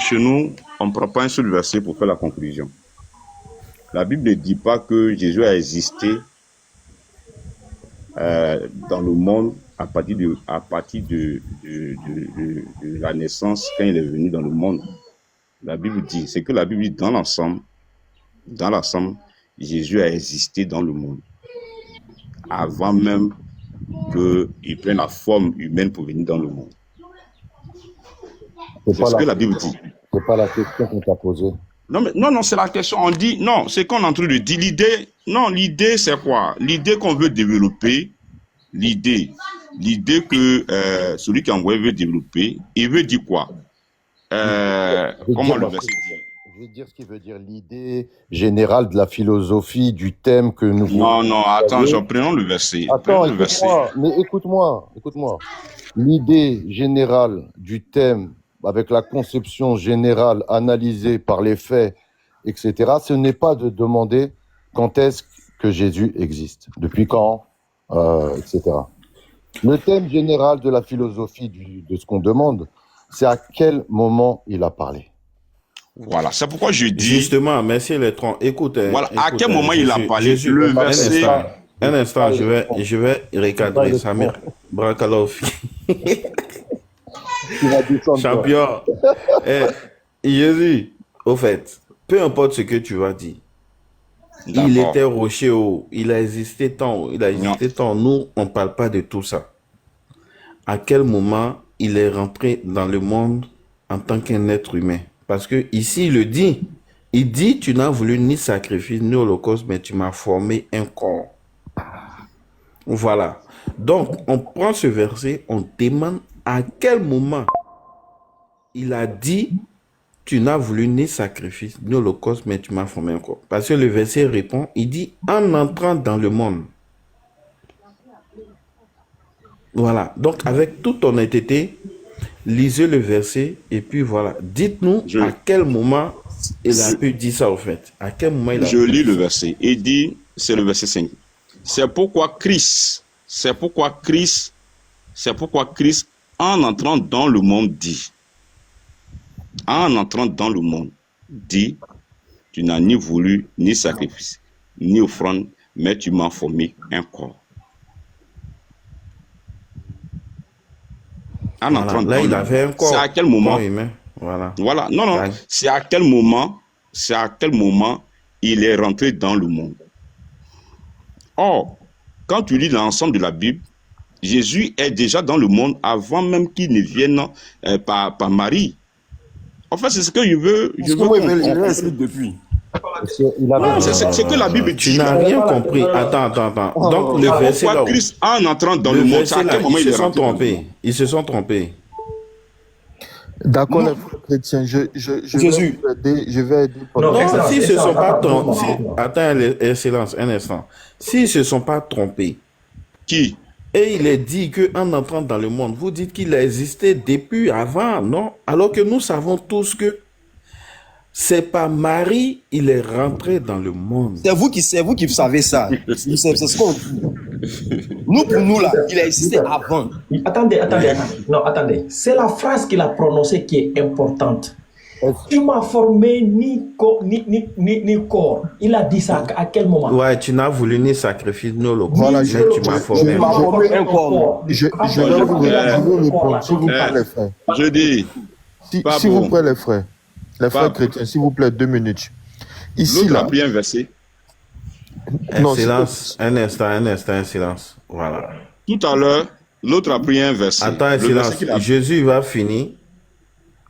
chez nous, on ne prend pas un seul verset pour faire la conclusion. La Bible ne dit pas que Jésus a existé dans le monde à partir de la naissance, quand il est venu dans le monde. La Bible dit, c'est que la Bible dit dans l'ensemble, Jésus a existé dans le monde avant même qu'il prenne la forme humaine pour venir dans le monde. C'est ce que la Bible dit. C'est pas la question qu'on t'a posée. Non, c'est la question. On dit, non, c'est qu'on est en train de dire. L'idée, c'est quoi? L'idée qu'on veut développer, l'idée que celui qui envoie veut développer, il veut dire quoi? Comment le verset dit? Je vais dire ce qu'il veut dire, l'idée générale de la philosophie, du thème que nous... Non, attends, prenons le verset. Attends, écoute-moi. L'idée générale du thème, avec la conception générale analysée par les faits, etc., ce n'est pas de demander quand est-ce que Jésus existe, depuis quand, etc. Le thème général de la philosophie de ce qu'on demande, c'est à quel moment il a parlé. Voilà, c'est pourquoi je dis... Justement, merci les troncs. Écoute, voilà, à quel moment il a parlé? Le verset... Un instant, je vais recadrer Samir Brakalov. Champion. Jésus, au fait, peu importe ce que tu vas dire, il était rocher haut, il a existé tant, Nous, on ne parle pas de tout ça. À quel moment il est rentré dans le monde en tant qu'un être humain? Parce que ici, il dit, tu n'as voulu ni sacrifice, ni holocauste, mais tu m'as formé un corps. Voilà. Donc, on prend ce verset, on demande à quel moment il a dit, tu n'as voulu ni sacrifice, ni holocauste, mais tu m'as formé un corps. Parce que le verset répond, il dit, en entrant dans le monde. Voilà. Donc, avec toute honnêteté, lisez le verset et puis voilà. Dites-nous à quel moment il a pu dire ça au fait. À quel moment il a Je lis le verset. Il dit, c'est le verset 5. C'est pourquoi Christ, en entrant dans le monde, dit, tu n'as ni voulu ni sacrifice, ni offrande, mais tu m'as formé un corps. Là, il avait un corps. C'est à quel moment? Voilà. Non. C'est à quel moment il est rentré dans le monde. Or, quand tu lis l'ensemble de la Bible, Jésus est déjà dans le monde avant même qu'il ne vienne par Marie. En fait, c'est ce que je veux. Il explique depuis. C'est que la Bible dit. Tu n'as rien compris. Attends. Donc, le verset là. Christ, en entrant dans le monde, c'est à quel moment il est rentré? Ils se sont trompés. D'accord, les frères chrétiens, je vais aider. Non, s'ils ne se sont pas trompés. Attends, excellence, un instant. S'ils ne se sont pas trompés. Qui? Et il est dit qu'en entrant dans le monde, vous dites qu'il a existé depuis avant, non? Alors que nous savons tous que c'est par Marie, il est rentré dans le monde. C'est vous qui savez ça. C'est ce qu'on dit. Nous, pour nous, là, il a existé avant. Attendez. Non, attendez. C'est la phrase qu'il a prononcée qui est importante. Tu m'as formé ni corps. Il a dit ça à quel moment? Ouais, tu n'as voulu ni sacrifice, ni holocauste. Voilà, mais tu m'as formé un corps. Je vais vous répondre, s'il vous plaît, les frères. Je dis. S'il vous plaît, les frères. Les frères chrétiens, s'il vous plaît, 2 minutes. Ici, L'autre là. a pris un verset. Silence, un instant, silence. Voilà. Tout à l'heure, l'autre a pris un verset. Attends, silence. Jésus va finir.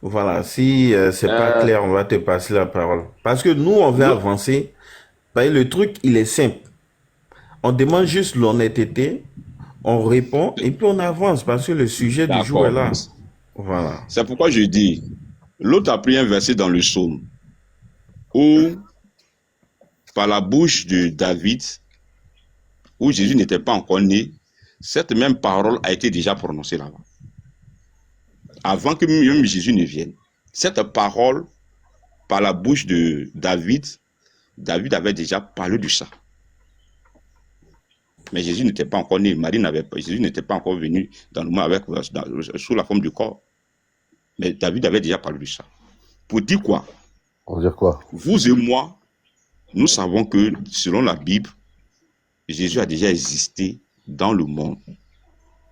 Voilà, si c'est pas clair, on va te passer la parole. Parce que nous, on va avancer. Le truc, il est simple. On demande juste l'honnêteté, on répond et puis on avance parce que le sujet du jour est là. Voilà. C'est pourquoi je dis, l'autre a pris un verset dans le psaume où, par la bouche de David, où Jésus n'était pas encore né, cette même parole a été déjà prononcée là-bas. Avant que même Jésus ne vienne. Cette parole, par la bouche de David, David avait déjà parlé de ça. Mais Jésus n'était pas encore né. Jésus n'était pas encore venu dans le monde sous la forme du corps. Mais David avait déjà parlé de ça. Pour dire quoi? Pour dire quoi? Vous et moi, nous savons que, selon la Bible, Jésus a déjà existé dans le monde.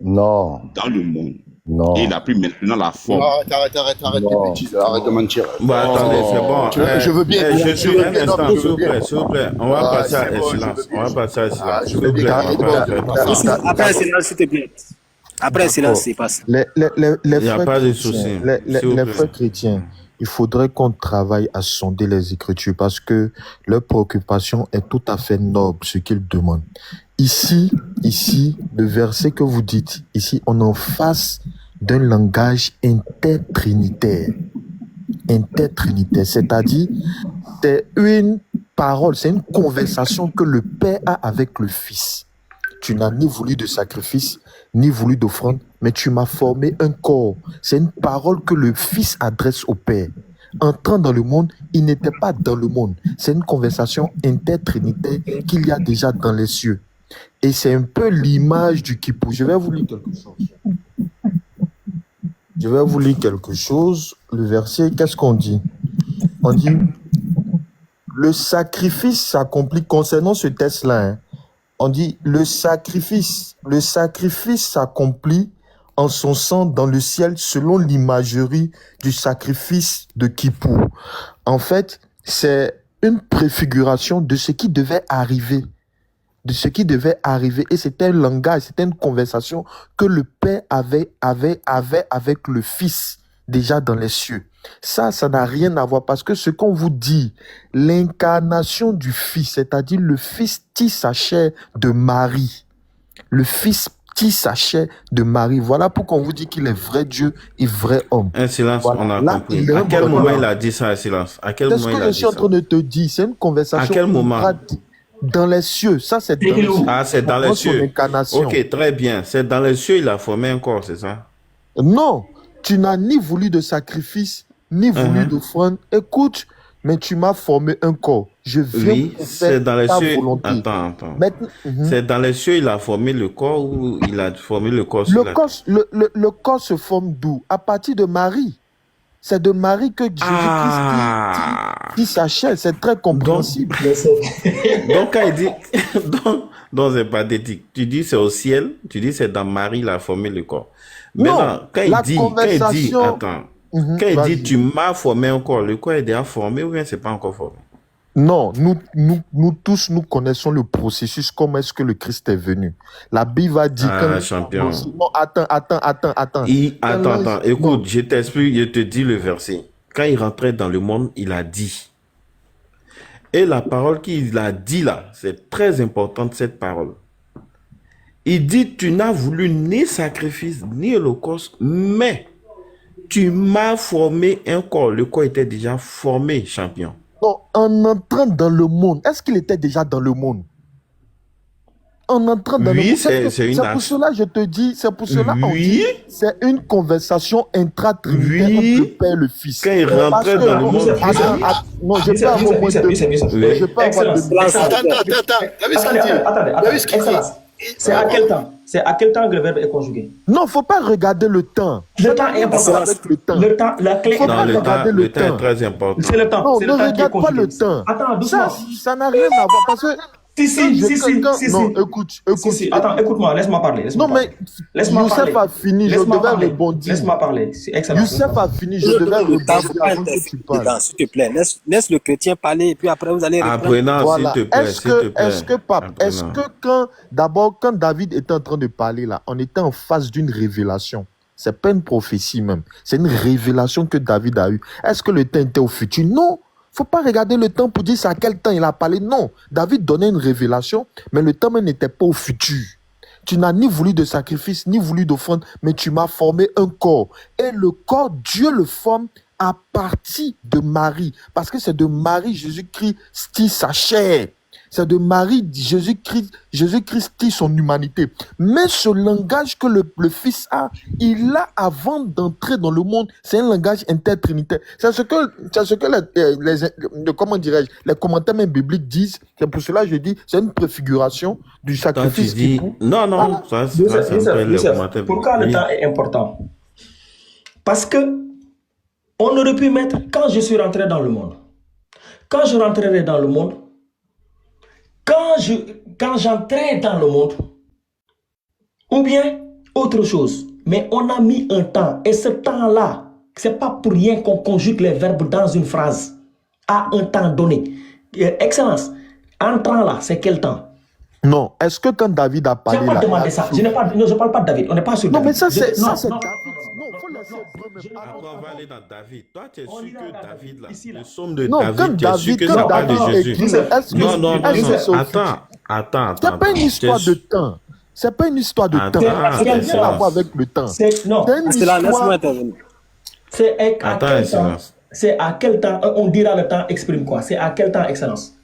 Non. Dans le monde. Non. Et il a pris maintenant la forme. Arrête Non. les bêtises, arrête de mentir. Attendez, c'est bon. Je veux bien. Je suis un instant, je s'il veux vous bien. plaît, s'il vous plaît. On va passer à silence. On va passer à silence. S'il vous plaît, on va passer à silence. Après un silence, s'il te plaît. Après un silence, c'est passé. Il n'y a pas de souci. Les frères chrétiens, il faudrait qu'on travaille à sonder les Écritures parce que leur préoccupation est tout à fait noble, ce qu'ils demandent. Ici, le verset que vous dites, ici, on est en face d'un langage intertrinitaire. Intertrinitaire, c'est-à-dire, c'est une parole, c'est une conversation que le Père a avec le Fils. Tu n'as ni voulu de sacrifice, ni voulu d'offrande, mais tu m'as formé un corps. C'est une parole que le Fils adresse au Père. Entrant dans le monde, il n'était pas dans le monde. C'est une conversation intertrinitaire qu'il y a déjà dans les cieux. Et c'est un peu l'image du Kippour. Je vais vous lire quelque chose. Le verset, qu'est-ce qu'on dit? On dit, le sacrifice s'accomplit concernant ce texte-là. Hein. On dit, le sacrifice s'accomplit en son sang dans le ciel selon l'imagerie du sacrifice de Kippour. En fait, c'est une préfiguration de ce qui devait arriver. Et c'était un langage, c'était une conversation que le Père avait avec le Fils déjà dans les cieux. Ça n'a rien à voir parce que ce qu'on vous dit, l'incarnation du Fils, c'est-à-dire le Fils tisse sa chair de Marie. Le Fils tisse sa chair de Marie. Voilà pourquoi on vous dit qu'il est vrai Dieu et vrai homme. Un silence, voilà. on a Là, compris. À quel moment il a dit ça, un silence? À quel c'est moment ce il que a je dit suis en ça? train de te dire. C'est une conversation. À quel moment? Dans les cieux. Ça, c'est dans les cieux. Ah, c'est dans les cieux. Son incarnation. Ok, très bien. C'est dans les cieux, il a formé un corps, c'est ça? Non, tu n'as ni voulu de sacrifice, ni voulu d'offrande. Écoute, mais tu m'as formé un corps. Je viens Oui, pour c'est faire dans les ta cieux. volonté. Attends. Maintenant, C'est dans les cieux, il a formé le corps ou il a formé le corps sur la terre? le corps se forme d'où? À partir de Marie. C'est de Marie que Jésus-Christ dit sa chair. C'est très compréhensible. Donc, quand il dit, donc c'est pathétique. Tu dis c'est au ciel, tu dis c'est dans Marie, il a formé le corps. Maintenant, quand il dit, tu m'as formé un corps, le corps est déjà formé ou bien c'est pas encore formé? Non, nous tous, nous connaissons le processus, comment est-ce que le Christ est venu. La Bible va dire... champion. Non, attends. Attends. Écoute, je t'explique, je te dis le verset. Quand il rentrait dans le monde, il a dit. Et la parole qu'il a dit là, c'est très importante cette parole. Il dit, tu n'as voulu ni sacrifice, ni holocauste, mais tu m'as formé un corps. Le corps était déjà formé, champion. Non, en entrant dans le monde, est-ce qu'il était déjà dans le monde? En entrant dans le monde. C'est pour cela je te dis, c'est pour cela on dit, c'est une conversation intratrinitaire entre le Père et le Fils. Quand il rentrait dans le monde. Non, je peux avoir moins de... Je peux avoir Attendez. C'est à quel temps? C'est à quel temps que le verbe est conjugué? Non, faut pas regarder le temps. Le temps est important. Le temps, la clé. Le temps est très important. C'est le temps. Non, ne regarde pas le temps. Attends, doucement. Ça n'a rien à voir parce que... Si. Non, écoute. Attends, écoute-moi, laisse-moi parler. Non, mais Youssef a fini, je devais rebondir. Laisse-moi parler, c'est excellent. Youssef a fini, je devais rebondir avant que tu parles. S'il te plaît, laisse le chrétien parler et puis après vous allez répondre. Apprenant, voilà. s'il te plaît. Est-ce que quand David était en train de parler là, on était en face d'une révélation. C'est pas une prophétie même. C'est une révélation que David a eue. Est-ce que le temps était au futur? Non. Faut pas regarder le temps pour dire c'est à quel temps il a parlé. Non, David donnait une révélation, mais le temps même n'était pas au futur. Tu n'as ni voulu de sacrifice, ni voulu d'offrande, mais tu m'as formé un corps. Et le corps, Dieu le forme à partir de Marie. Parce que c'est de Marie, Jésus-Christ tisse sa chair. C'est de Marie, Jésus-Christ tisse son humanité. Mais ce langage que le Fils a, il l'a avant d'entrer dans le monde. C'est un langage intertrinitaire. C'est ce que comment dirais-je, les commentaires même bibliques disent. C'est pour cela que je dis, c'est une préfiguration du sacrifice. Non, ça Pourquoi le temps est important? Parce que On aurait pu mettre quand je suis rentré dans le monde. Quand je rentrerai dans le monde, quand j'entrais dans le monde, ou bien autre chose. Mais on a mis un temps. Et ce temps-là, c'est pas pour rien qu'on conjugue les verbes dans une phrase à un temps donné. Excellence, entrant là, c'est quel temps? Non, est-ce que quand David a parlé Je n'ai pas là, demandé ça. Je ne parle pas de David. On n'est pas sur non, David. mais ça, c'est Non, David. non, Non, faut laisser Après, on va aller dans David. Toi, tu es On sûr ira que dans David, là, ici, là. le somme de Non, quand David, tu es sûr que ça parle de Jésus. écrit, est-ce que Non, non, non, est-ce que non. c'est au Attends. C'est pas une histoire de temps. C'est pas une histoire de Attends, temps. attends, Ça n'a rien excellence. à voir avec le temps. Non, C'est une Laisse-moi histoire. intervenir. c'est à Attends, quel temps? excellence. C'est à quel temps? On dira le temps exprime quoi? C'est à quel temps, excellence?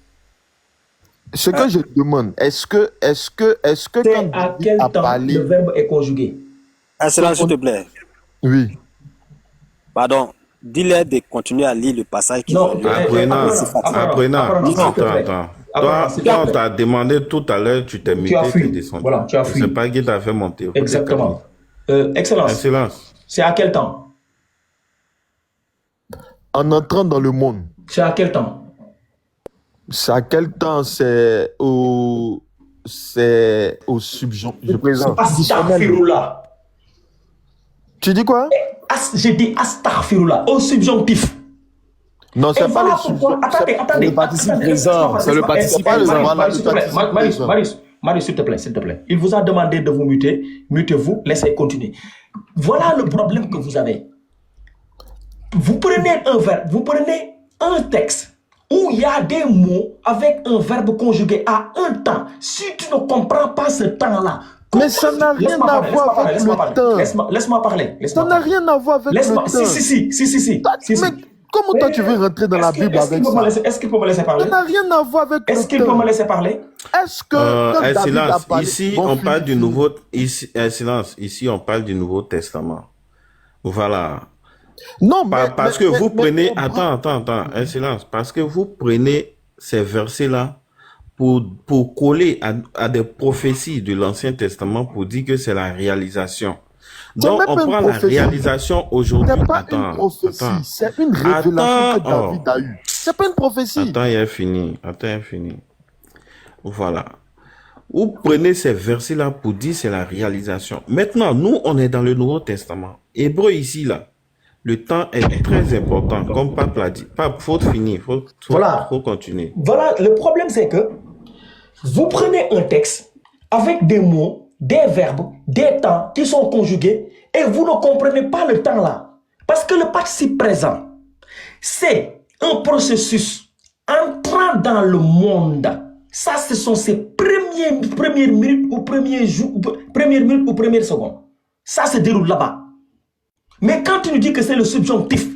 Ce que je demande, est-ce que C'est quand à David quel a temps parlé, le verbe est conjugué? Excellence, s'il te plaît. oui, Pardon. Dis-leur de continuer à lire le passage qui Non, va Apprenant. Apprenant, s'il te Toi, on plaît. t'a demandé tout à l'heure, tu t'es muté, Tu as tu fui. es descendu. Voilà, tu as fui. C'est pas qui t'a fait monter. Exactement. Excellence, Excellence. c'est à quel temps? en entrant dans le monde, C'est à quel temps? c'est à quel temps c'est au subjonctif. Je présente. Astaghfirullah. Tu dis quoi? J'ai dit astaghfirullah au subjonctif. Non, Et c'est pas voilà le pourquoi. subjonctif. Attendez. le participe attendez, présent, c'est le participe présent. Marius, s'il te plaît. Il vous a demandé de vous muter. Mutez-vous, laissez continuer. Voilà le problème que vous avez. Vous prenez un texte où il y a des mots avec un verbe conjugué à un temps. Si tu ne comprends pas ce temps-là, Mais ça n'a rien à voir avec le temps. Laisse-moi parler. Ça n'a rien à voir avec le temps. Si. Mais comment toi tu veux rentrer dans la Bible avec ça? Est-ce qu'il peut me laisser parler? Ça n'a rien à voir avec le temps. Est-ce qu'il peut me laisser parler? Est-ce que quand David a Silence. parlé... Ici, Bon, on parle du Philippe, Nouveau... Silence. Ici, on parle du Nouveau Testament. Voilà. non, mais, Parce que vous prenez... Attends. Silence. Parce que vous prenez ces versets-là pour coller à des prophéties de l'Ancien Testament pour dire que c'est la réalisation. Donc, on prend la réalisation aujourd'hui. C'est pas une prophétie, c'est une révélation que David a eue. C'est pas une prophétie. Attends, il est fini. Voilà. Vous prenez ces versets-là pour dire c'est la réalisation. Maintenant, nous, on est dans le Nouveau Testament. Hébreu ici, là, le temps est très important, comme Pape l'a dit. Pape, faut finir, faut continuer. Voilà, le problème c'est que vous prenez un texte avec des mots, des verbes, des temps qui sont conjugués et vous ne comprenez pas le temps là. Parce que le participe présent, c'est un processus entrant dans le monde. Ça, ce sont ses premières minutes ou premières secondes. Ça se déroule là-bas. Mais quand tu nous dis que c'est le subjonctif,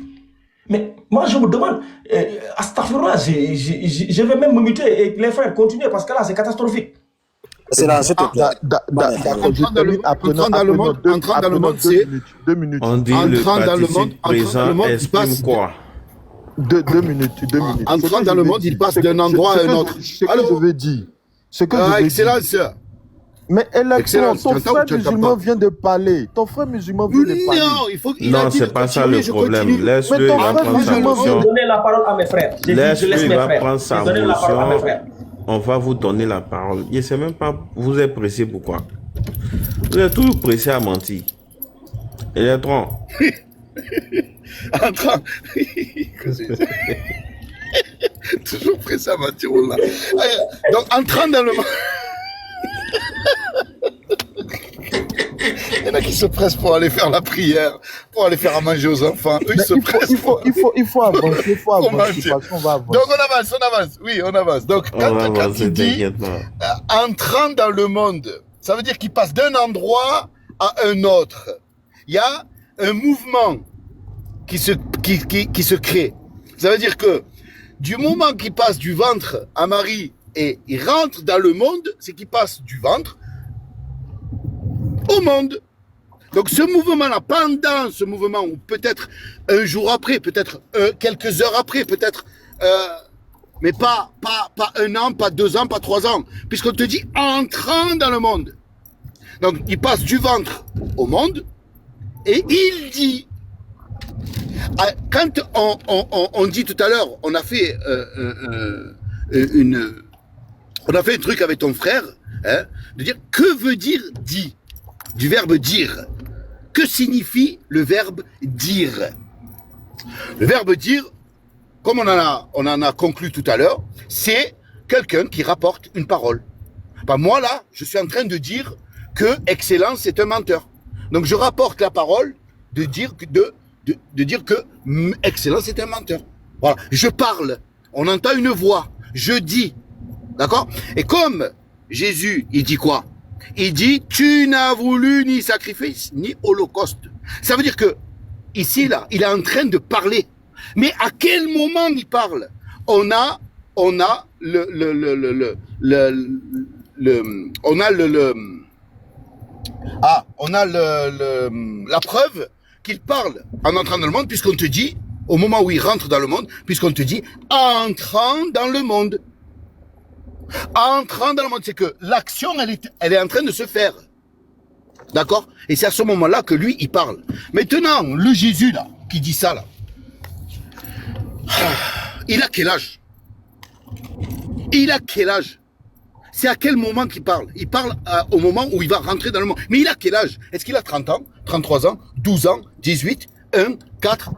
mais moi je me demande, astaghfirullah, je vais même me muter et les frères continuer parce que là c'est catastrophique. C'est là, s'il te plaît. Entrant dans le monde, c'est 2 minutes. On dit le participe présent exprime quoi? 2 minutes. Entrant dans le monde, il passe d'un endroit à un autre. Ce que je veux dire. Ce que je veux dire. Excellence. Mais Excellence, ton frère tu entends musulman pas. vient de parler. Ton frère musulman vient de parler. Non, il faut. Non, c'est pas ça le problème. Laisse-le, Mais il ton va frère prendre sa musulman Je vais motion. donner la parole à mes frères. Je laisse Laisse-le, il mes va frères. prendre sa Je vais donner la parole à mes motion. frères. On va vous donner la parole. Je ne sais même pas, vous êtes pressé pourquoi? Vous êtes toujours pressé à mentir. Électron. Entrant. Toujours pressé à mentir, là. Donc, entrant dans le monde. Il y en a qui se pressent pour aller faire la prière, pour aller faire à manger aux enfants. Eux, ils se pressent. Il faut avancer. Parce qu'on va avancer. Donc, on avance. Oui, on avance. Donc, quand il dit entrant dans le monde, ça veut dire qu'il passe d'un endroit à un autre. Il y a un mouvement qui se crée. Ça veut dire que du moment qu'il passe du ventre à Marie et il rentre dans le monde, c'est qu'il passe du ventre au monde. Donc ce mouvement-là, pendant ce mouvement, ou peut-être un jour après, peut-être quelques heures après, peut-être, mais pas 1 an, pas 2 ans, pas 3 ans, puisqu'on te dit entrant dans le monde. Donc il passe du ventre au monde, et il dit. Quand on dit tout à l'heure, on a fait un truc avec ton frère, hein, de dire que veut dire dit, du verbe dire. Que signifie le verbe dire? Le verbe dire, comme on en a conclu tout à l'heure, c'est quelqu'un qui rapporte une parole. Ben moi là, je suis en train de dire que Excellence est un menteur. Donc je rapporte la parole de dire que Excellence est un menteur. Voilà, je parle, on entend une voix, je dis, d'accord? Et comme Jésus, il dit quoi? Il dit, tu n'as voulu ni sacrifice, ni holocauste. Ça veut dire que, ici, là, il est en train de parler. Mais à quel moment il parle? On a la preuve qu'il parle en entrant dans le monde, puisqu'on te dit, au moment où il rentre dans le monde, puisqu'on te dit, entrant dans le monde. Entrant dans le monde, c'est que l'action, elle est en train de se faire. D'accord? Et c'est à ce moment-là que lui, il parle. Maintenant, le Jésus, là, qui dit ça, là, il a quel âge? Il a quel âge? C'est à quel moment qu'il parle? Il parle au moment où il va rentrer dans le monde. Mais il a quel âge? Est-ce qu'il a 30 ans, 33 ans, 12 ans, 18, 1, 4?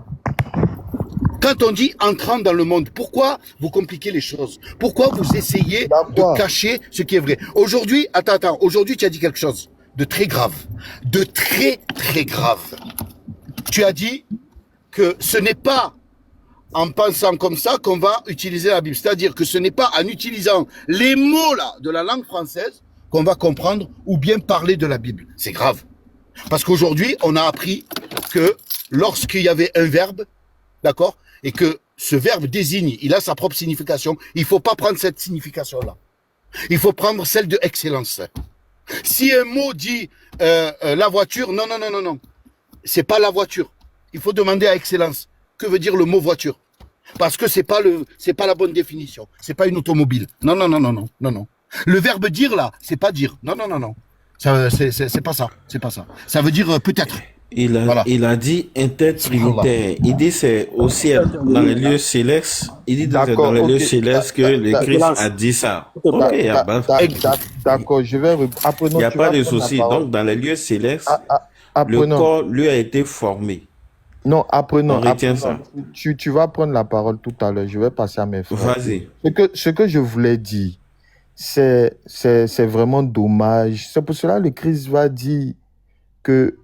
Quand on dit entrant dans le monde, pourquoi vous compliquez les choses? Pourquoi vous essayez de cacher ce qui est vrai? Aujourd'hui, attends, aujourd'hui tu as dit quelque chose de très grave. De très, très grave. Tu as dit que ce n'est pas en pensant comme ça qu'on va utiliser la Bible. C'est-à-dire que ce n'est pas en utilisant les mots là de la langue française qu'on va comprendre ou bien parler de la Bible. C'est grave. Parce qu'aujourd'hui, on a appris que lorsqu'il y avait un verbe, d'accord, et que ce verbe désigne, il a sa propre signification, il ne faut pas prendre cette signification-là. Il faut prendre celle de excellence. Si un mot dit la voiture, non. C'est pas la voiture. Il faut demander à excellence. Que veut dire le mot voiture? Parce que c'est pas la bonne définition. C'est pas une automobile. Non. Le verbe dire là, c'est pas dire. Non. C'est pas ça. C'est pas ça. Ça veut dire peut-être. Il a dit intertrinitaire. Il dit c'est au ciel, dans les lieux célestes. Il dit dans les lieux célestes que le Christ a dit ça. D'accord, je vais... Il n'y a pas de souci. Donc, dans les lieux célestes, le corps lui a été formé. Non, apprenons. Ça. Tu vas prendre la parole tout à l'heure. Je vais passer à mes frères. Vas-y. Ce que je voulais dire, c'est vraiment dommage. C'est pour cela que le Christ va dire que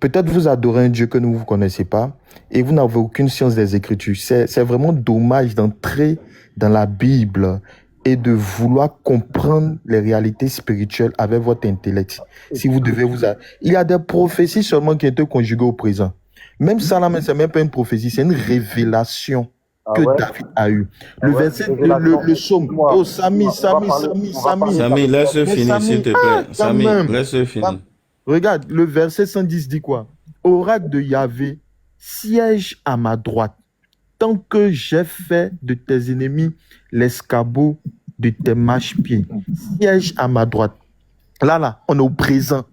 peut-être vous adorez un Dieu que vous ne connaissez pas et vous n'avez aucune science des Écritures. C'est vraiment dommage d'entrer dans la Bible et de vouloir comprendre les réalités spirituelles avec votre intellect. Si vous devez Il y a des prophéties seulement qui étaient conjuguées au présent. Même ça, là, c'est même pas une prophétie, c'est une révélation que David a eue. Le verset, le psaume. Oh, Samy, laisse finir, s'il te plaît. Samy, laisse finir. Regarde, le verset 110 dit quoi? Oracle de Yahvé, siège à ma droite, tant que j'ai fait de tes ennemis l'escabeau de tes marchepieds. Siège à ma droite. Là, on est au présent.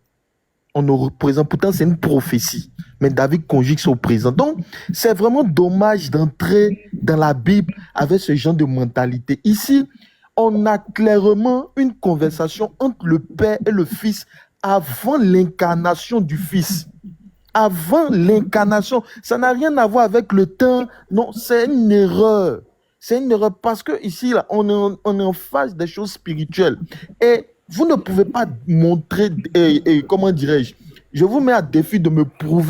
Pourtant, c'est une prophétie. Mais David conjugue ça au présent. Donc, c'est vraiment dommage d'entrer dans la Bible avec ce genre de mentalité. Ici, on a clairement une conversation entre le Père et le Fils avant l'incarnation du Fils. Avant l'incarnation. Ça n'a rien à voir avec le temps. Non, c'est une erreur. C'est une erreur parce que ici, là, on est en face des choses spirituelles. Et vous ne pouvez pas montrer, comment dirais-je, je vous mets à défi de me prouver